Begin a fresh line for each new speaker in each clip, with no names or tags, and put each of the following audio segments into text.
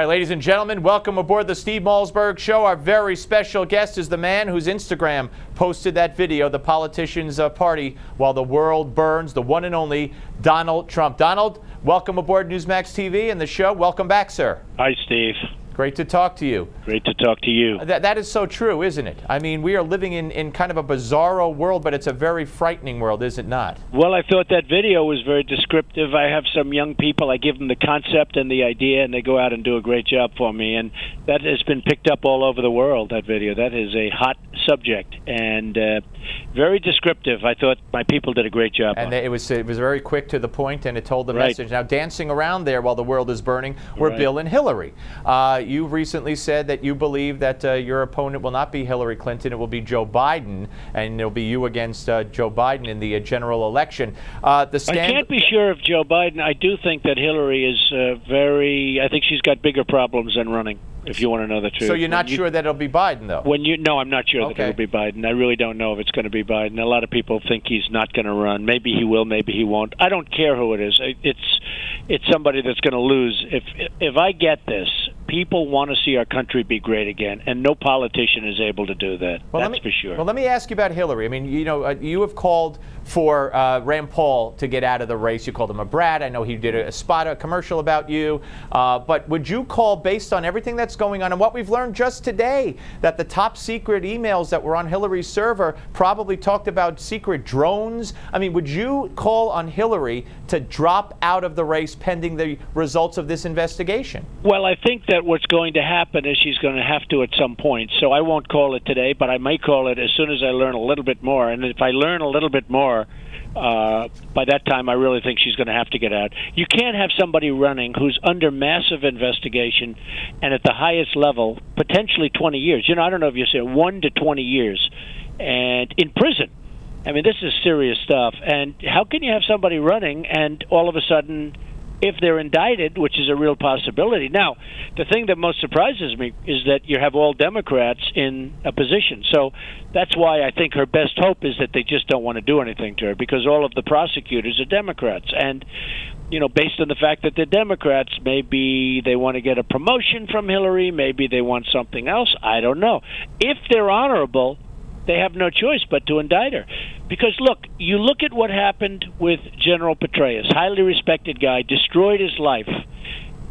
right, ladies and gentlemen, welcome aboard the Steve Malzberg Show. Our very special guest is the man whose Instagram posted that video, the politician's party while the world burns, the one and only Donald Trump. Donald, welcome aboard Newsmax TV and the show. Welcome back, sir.
Hi, Steve.
Great to talk to you.
Great to talk to you.
That is so true, isn't it? I mean, we are living in kind of a bizarro world, but it's a very frightening world, is it not?
Well, I thought that video was very descriptive. I have some young people. I give them the concept and the idea, and they go out and do a great job for me. And that has been picked up all over the world, that video. That is a hot subject and very descriptive. I thought my people did a great job.
And it was very quick to the point, and it told the
Right.
message. Now, dancing around there while the world is burning were
Right.
Bill and Hillary. You recently said that you believe that your opponent will not be Hillary Clinton, it will be Joe Biden, and it'll be you against Joe Biden in the general election.
I can't be sure of Joe Biden. I do think that Hillary is I think she's got bigger problems than running, if you want to know the truth.
So you're not sure that it'll be Biden, though?
No, I'm not sure that it'll be Biden. I really don't know if it's going to be Biden. A lot of people think he's not going to run. Maybe he will, maybe he won't. I don't care who it is. It's somebody that's going to lose. If I get this, people want to see our country be great again, and no politician is able to do that. That's for sure.
Well, let me ask you about Hillary. I mean, you have called for Rand Paul to get out of the race. You called him a brat. I know he did a commercial about you. But would you call, based on everything that's going on and what we've learned just today, that the top secret emails that were on Hillary's server probably talked about secret drones? I mean, would you call on Hillary to drop out of the race pending the results of this investigation?
Well, I think that what's going to happen is she's going to have to at some point. So I won't call it today, but I may call it as soon as I learn a little bit more. And if I learn a little bit more, by that time, I really think she's going to have to get out. You can't have somebody running who's under massive investigation and at the highest level, potentially 20 years. I don't know if you say 1 to 20 years, and in prison. I mean, this is serious stuff. And how can you have somebody running and all of a sudden, if they're indicted, which is a real possibility. Now, the thing that most surprises me is that you have all Democrats in a position. So that's why I think her best hope is that they just don't want to do anything to her, because all of the prosecutors are Democrats. And, based on the fact that they're Democrats, maybe they want to get a promotion from Hillary, maybe they want something else. I don't know. If they're honorable, they have no choice but to indict her. Because, look, you look at what happened with General Petraeus, highly respected guy, destroyed his life,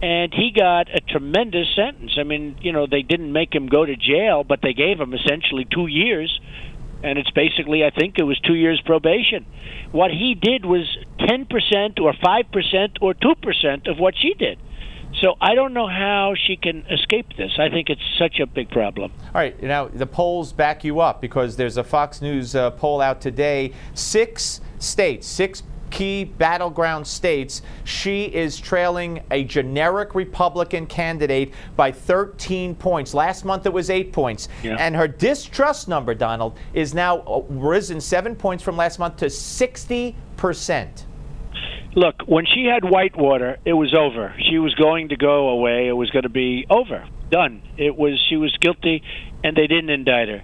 and he got a tremendous sentence. I mean, they didn't make him go to jail, but they gave him essentially 2 years, and it's basically, I think it was 2 years probation. What he did was 10% or 5% or 2% of what she did. So I don't know how she can escape this. I think it's such a big problem.
All right. Now, the polls back you up, because there's a Fox News poll out today. 6 states, 6 key battleground states, she is trailing a generic Republican candidate by 13 points. Last month it was 8 points.
Yeah.
And her distrust number, Donald, is now risen 7 points from last month to 60%.
Look, when she had Whitewater, it was over. She was going to go away. It was going to be over, done. She was guilty, and they didn't indict her.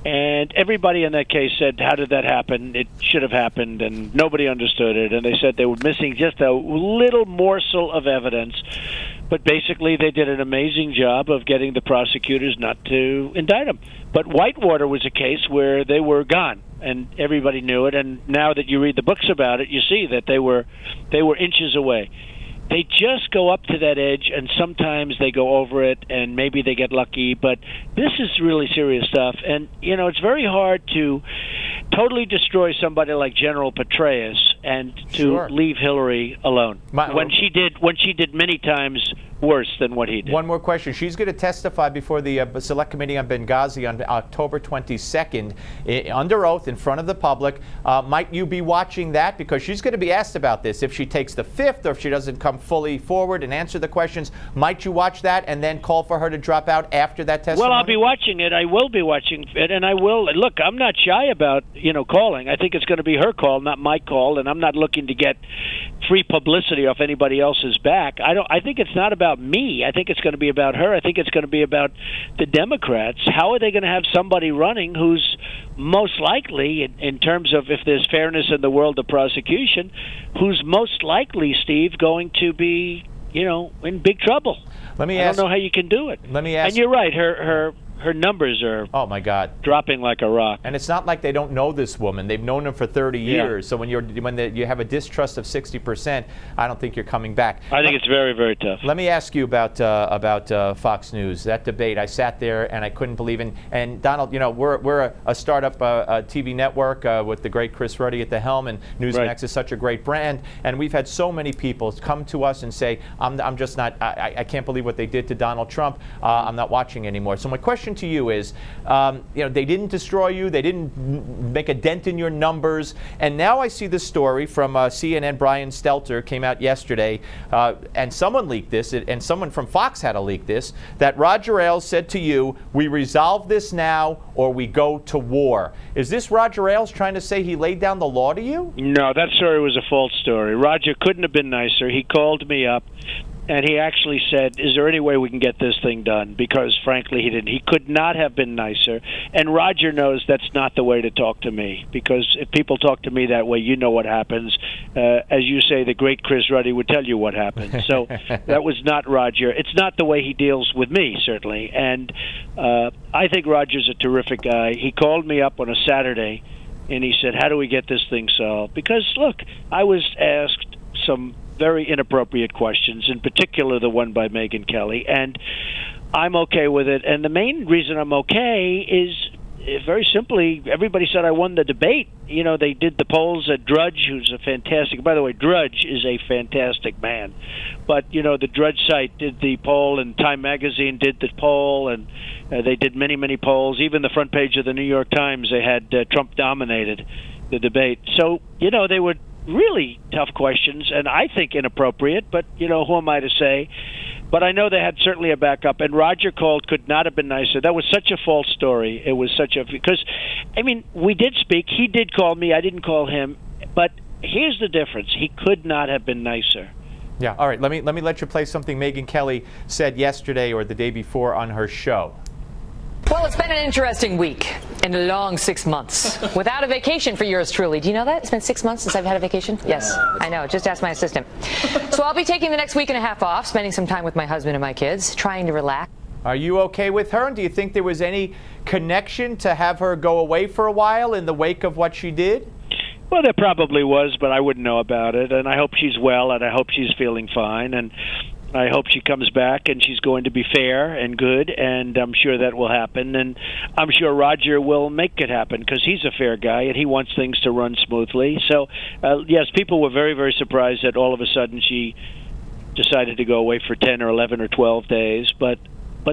And everybody in that case said, how did that happen? It should have happened, and nobody understood it. And they said they were missing just a little morsel of evidence. But basically, they did an amazing job of getting the prosecutors not to indict them. But Whitewater was a case where they were gone, and everybody knew it. And now that you read the books about it, you see that they were inches away. They just go up to that edge, and sometimes they go over it, and maybe they get lucky. But this is really serious stuff. And, it's very hard to totally destroy somebody like General Petraeus and to leave Hillary alone when she did many times worse than what he did.
One more question. She's going to testify before the Select Committee on Benghazi on October 22nd under oath in front of the public. Might you be watching that? Because she's going to be asked about this. If she takes the fifth or if she doesn't come fully forward and answer the questions, might you watch that and then call for her to drop out after that testimony?
Well, I'll be watching it. I will be watching it, and I will. Look, I'm not shy about, calling. I think it's going to be her call, not my call, and I'm not looking to get free publicity off anybody else's back. I think it's not about me. I think it's going to be about her. I think it's going to be about the Democrats. How are they going to have somebody running who's most likely, in terms of if there's fairness in the world of prosecution, who's most likely, Steve, going to be in big trouble.
I
don't know how you can do it.
Let me ask.
And you're right. Her numbers are
oh my God,
dropping like a rock.
And it's not like they don't know this woman. They've known her for 30 years. So when you have a distrust of 60%, I don't think you're coming back.
I think it's very, very tough.
Let me ask you about Fox News. That debate, I sat there and I couldn't believe it. And Donald, we're a startup TV network with the great Chris Ruddy at the helm, and Newsmax is such a great brand. And we've had so many people come to us and say, I'm just not. I can't believe what they did to Donald Trump. I'm not watching anymore. So my question to you is, they didn't destroy you, they didn't make a dent in your numbers, and now I see this story from CNN. Brian Stelter came out yesterday, and someone leaked this, and someone from Fox had to leak this, that Roger Ailes said to you, we resolve this now or we go to war. Is this Roger Ailes trying to say he laid down the law to you?
No, that story was a false story. Roger couldn't have been nicer. He called me up, and he actually said, is there any way we can get this thing done? Because, frankly, he didn't. He could not have been nicer. And Roger knows that's not the way to talk to me, because if people talk to me that way, you know what happens. As you say, the great Chris Ruddy would tell you what happened. So that was not Roger. It's not the way he deals with me, certainly. And I think Roger's a terrific guy. He called me up on a Saturday, and he said, how do we get this thing solved? Because, look, I was asked some very inappropriate questions, in particular the one by Megyn Kelly, and I'm okay with it. And the main reason I'm okay is very simply, everybody said I won the debate. They did the polls at Drudge, who's a fantastic, by the way, Drudge is a fantastic man. But, the Drudge site did the poll, and Time Magazine did the poll, and they did many, many polls. Even the front page of the New York Times, they had Trump dominated the debate. So, they were really tough questions, and I think inappropriate, but, who am I to say? But I know they had certainly a backup, and Roger called, could not have been nicer. That was such a false story. It was because, we did speak. He did call me. I didn't call him. But here's the difference. He could not have been nicer.
Yeah, all right. Let me let you play something Megyn Kelly said yesterday or the day before on her show.
Well, it's been an interesting week and a long 6 months without a vacation for yours truly. Do you know that? It's been 6 months since I've had a vacation? Yes, I know. Just ask my assistant. So I'll be taking the next week and a half off, spending some time with my husband and my kids, trying to relax.
Are you okay with her? And do you think there was any connection to have her go away for a while in the wake of what she did?
Well, there probably was, but I wouldn't know about it. And I hope she's well, and I hope she's feeling fine. And I hope she comes back and she's going to be fair and good, and I'm sure that will happen. And I'm sure Roger will make it happen because he's a fair guy and he wants things to run smoothly. So, yes, people were very, very surprised that all of a sudden she decided to go away for 10 or 11 or 12 days. But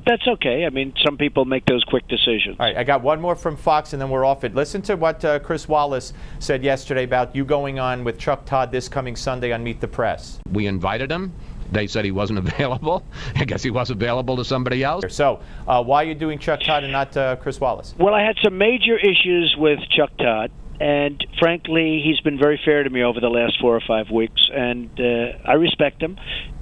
that's okay. Some people make those quick decisions.
All right, I got one more from Fox, and then we're off it. Listen to what Chris Wallace said yesterday about you going on with Chuck Todd this coming Sunday on Meet the Press.
We invited him. They said he wasn't available. I guess he was available to somebody else.
So why are you doing Chuck Todd and not Chris Wallace?
Well, I had some major issues with Chuck Todd. And frankly, he's been very fair to me over the last 4 or 5 weeks, and I respect him.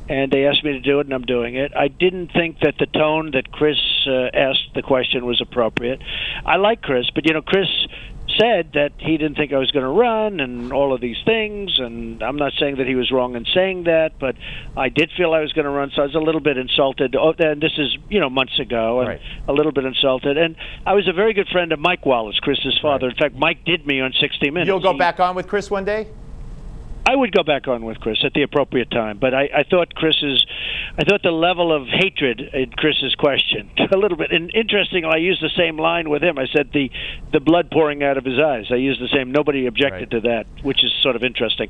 And they asked me to do it, and I'm doing it. I didn't think that the tone that Chris asked the question was appropriate. I like Chris, but, Chris said that he didn't think I was going to run and all of these things, and I'm not saying that he was wrong in saying that, but I did feel I was going to run, so I was a little bit insulted. And this is, months ago, and a little bit insulted. And I was a very good friend of Mike Wallace, Chris's father. In fact, Mike did me on 60 Minutes.
You'll go back on with Chris one day?
I would go back on with Chris at the appropriate time, but I thought the level of hatred in Chris's question a little bit. And interesting, I used the same line with him. I said the blood pouring out of his eyes. I used the same. Nobody objected to that, which is sort of interesting.